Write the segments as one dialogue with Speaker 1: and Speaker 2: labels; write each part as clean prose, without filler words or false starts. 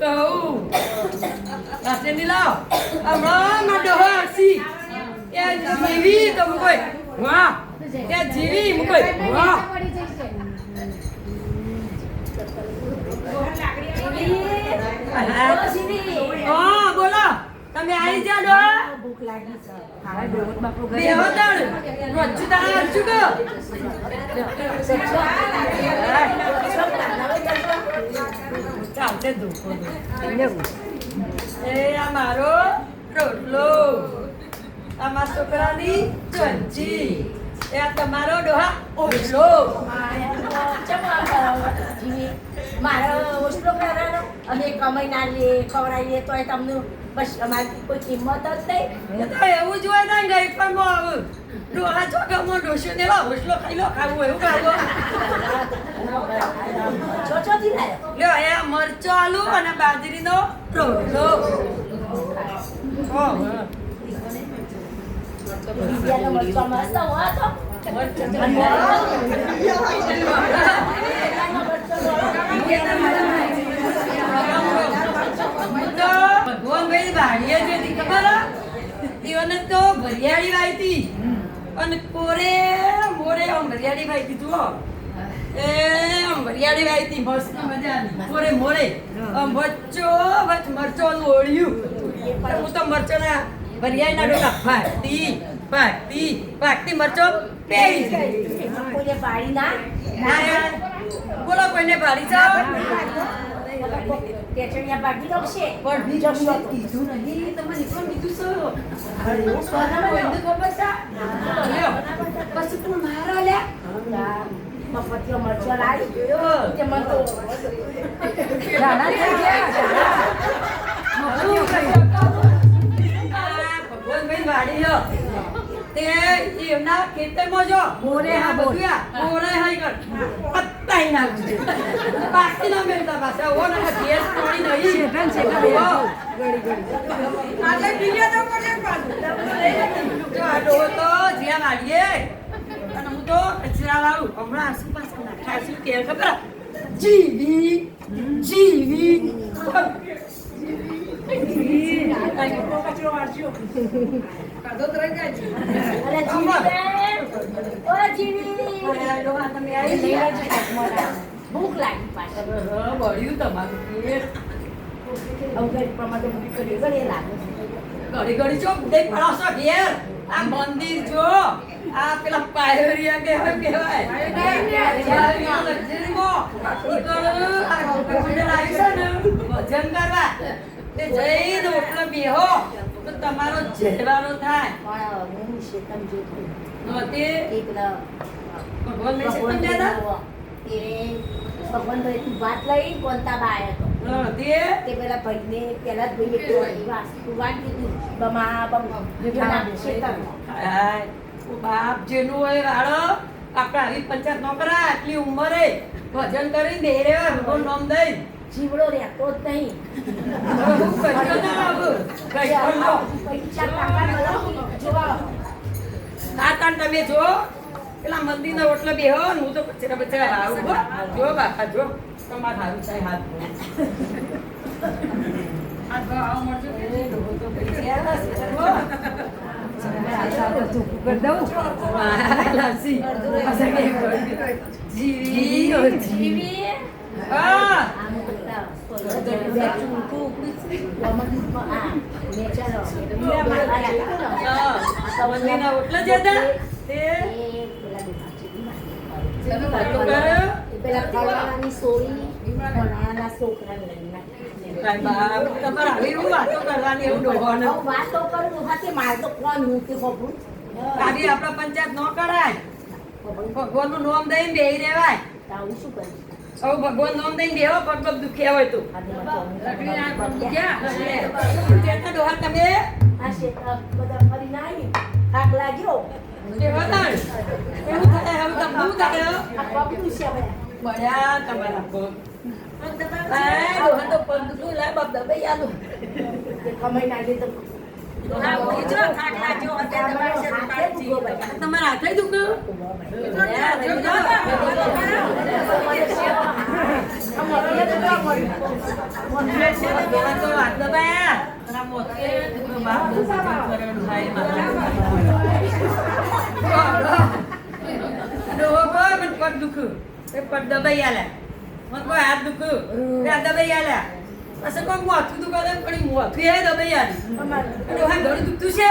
Speaker 1: કહું રાતે ની લાવ હમણાં માં ડોસી એ જીવી તો કોઈ વાહ એ જીવી કોઈ વાહ હા બોલો તમે આવી જા ડો
Speaker 2: ભૂખ લાગી છે ખાવા ડોહત બાપુ ઘરે
Speaker 1: બેહો તણ રોજ તારા હરચું કો ચાલતે દુખો એ આ મારો રોટલો આ મારા છોકરાની ચંચી એ આ તમારો ડોહા ઓટલો
Speaker 2: મારો ઓછલો કરવાનો અમે કમાઈ ના લઈએ ખવડાવીએ તોય તમને બસ અમારી કોઈ કિંમત જ નહીં
Speaker 1: એ તો એવું જ હોય ને ગઈ પણ આવું ડોહા ચોકામાં ડોસ્યો ને લાવ ઓટલો ખાઈ લો ખાવું એવું ખાવું
Speaker 2: ચોથી લાયો
Speaker 1: લ્યો એ મરચો આલુ અને બાજરીનો રોટલો
Speaker 2: બીજાનો મરચો મસ્ત હોય તો
Speaker 1: ભગવાન ભાઈ વાડીએ જતી ખબર ઈવને તો ભરિયાળી વાઈતી અને કોરે મોરે આમ ભરિયાળી વાઈતી જુઓ એ આમ ભરિયાળી વાઈતી મસ્ત મજાની કોરે મોરે આમ વચ્ચો વચ મરચોનું ઓળ્યું હું તો મરચોના ભરિયાળીના ડોલા ભાગતી મરચો પેરી
Speaker 2: કોઈને પાડી ના
Speaker 1: બોલો કોઈને ભાડી જાવ
Speaker 2: ટેચણિયા પાડી દોશે
Speaker 1: પણ બીજું કીધું નહીં તમારે પણ બીજું શું કોઈને ખબર છે લ્યો પછી તું મારો લ્યા
Speaker 2: મફતિયો મરચો લાવી તે મન તો
Speaker 1: જાણા થઈ ગયા ભગવાન ભાઈ વાડી લો તે એમના ખેતરમાં જો
Speaker 2: મોરે હા
Speaker 1: બધું મોરે હાઈ કર પત્તાઈ નાખજો બાકી ના મેલતા પાછા ઓ ના ગેસ પાણી નહીં
Speaker 2: શેકન શેકન
Speaker 1: ગડી આટલે બીજા તો પડે પાછું જો આ ડો તો જ્યાં વાડીએ અને હું તો કચરા વાળું હમણાં આસપાસ નાખાશું કે ખબર જીવી કચરો વાળજો કાદો ત્રણ ગાજી
Speaker 2: અરે જીવી
Speaker 1: તમે આવી
Speaker 2: ભૂખ લાગી પાછળ
Speaker 1: બળ્યું તમારું પેટ
Speaker 2: અવગડ પ્રમાણે ભૂખ કરી ગળે લાગે
Speaker 1: ઘડી ઘડી ચો ઉડે પડાવશો ઘેર આ મંદિર જો આ પેલા પાયરિયા કહેવાય ભજન કરવા તે જઈને ઓટલો બેહો તો તમારો જેવાનો થાય
Speaker 2: પણ હું શેતમ જોતું
Speaker 1: નહોતી
Speaker 2: એકલા
Speaker 1: ભગવાન ને શેતમ દેતા
Speaker 2: તે ભગવાન ભાઈ તું વાત લઈ કોનતા બાય હતો
Speaker 1: નહોતી
Speaker 2: તે પેલા ભાઈને પેલા જ ભાઈએ તોડી તું વાત કીધું બમા બમ
Speaker 1: હાય ઓ બાપ જેનું હોય વાળો આપણે આવી પંચાયત ન કરાય આટલી ઉંમરે ભજન કરી દે રે ભગવાન નામ દઈ
Speaker 2: જીવડો રહેતો જ નહીં પૈસા કાકા જોવા
Speaker 1: કાકાને તમે જો પેલા મંદિરના ઓટલે બેહો ને હું તો કચરા બચરા આવું જો બાપા જો તમારે સારું છે હાથ આવો મળજો તો પૈસા જીવી હા ઓટલા જતા તે
Speaker 2: પેલા કળવાળાની સોળી ભણાના છોકરાને
Speaker 1: વાતો કરવાની એવું ડોહોને
Speaker 2: વાતો કરું હાથે માર તો કોણ હું કે ખબર
Speaker 1: આવી આપણા પંચાયત ન કરાય ભગવાનનું નામ દઈને બેહી રહેવાય
Speaker 2: આવું શું કરું
Speaker 1: હવે ભગવાન નામ દઈને બેહો પગ પગ દુખ્યા હોય તો ડોહા તમે
Speaker 2: આ શેતા બધા ફરી ના આવી થાક લાગ્યો
Speaker 1: એવું થાય હવે તમને શું થાય
Speaker 2: આ પગનું છે હવે
Speaker 1: બળ્યા તમારા પગ ડોહા તો પગ દુખું લાય બાપ દબાઈ આલો
Speaker 2: કમાઈ નાખી તો
Speaker 1: તમારા હાથે દુખો પેલા તો વાત દબાયા અને આ મોતે બાપ કરેલું ભાઈ મને પગ દુખ્યું એ પગ દબાઈ આલ્યા મને કોઈ હાથ દુખ્યું ત્યાં દબાઈ આલ્યા પછી કોઈ મોથું દુખાવે પણ મોથું એ દબાઈ આલી અને હા ઘણું દુખતું છે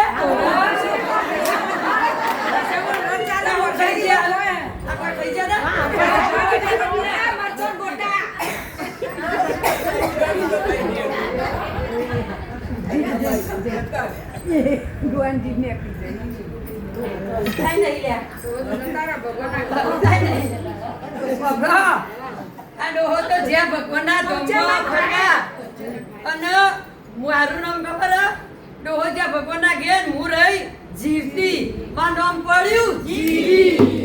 Speaker 1: ભગવાનના ધામમાં ફર્યા અને મારું નામ ખબર ડોહો જ્યાં ભગવાનના ઘેર હું રહી જીવતી મારું નામ પડ્યું જીવી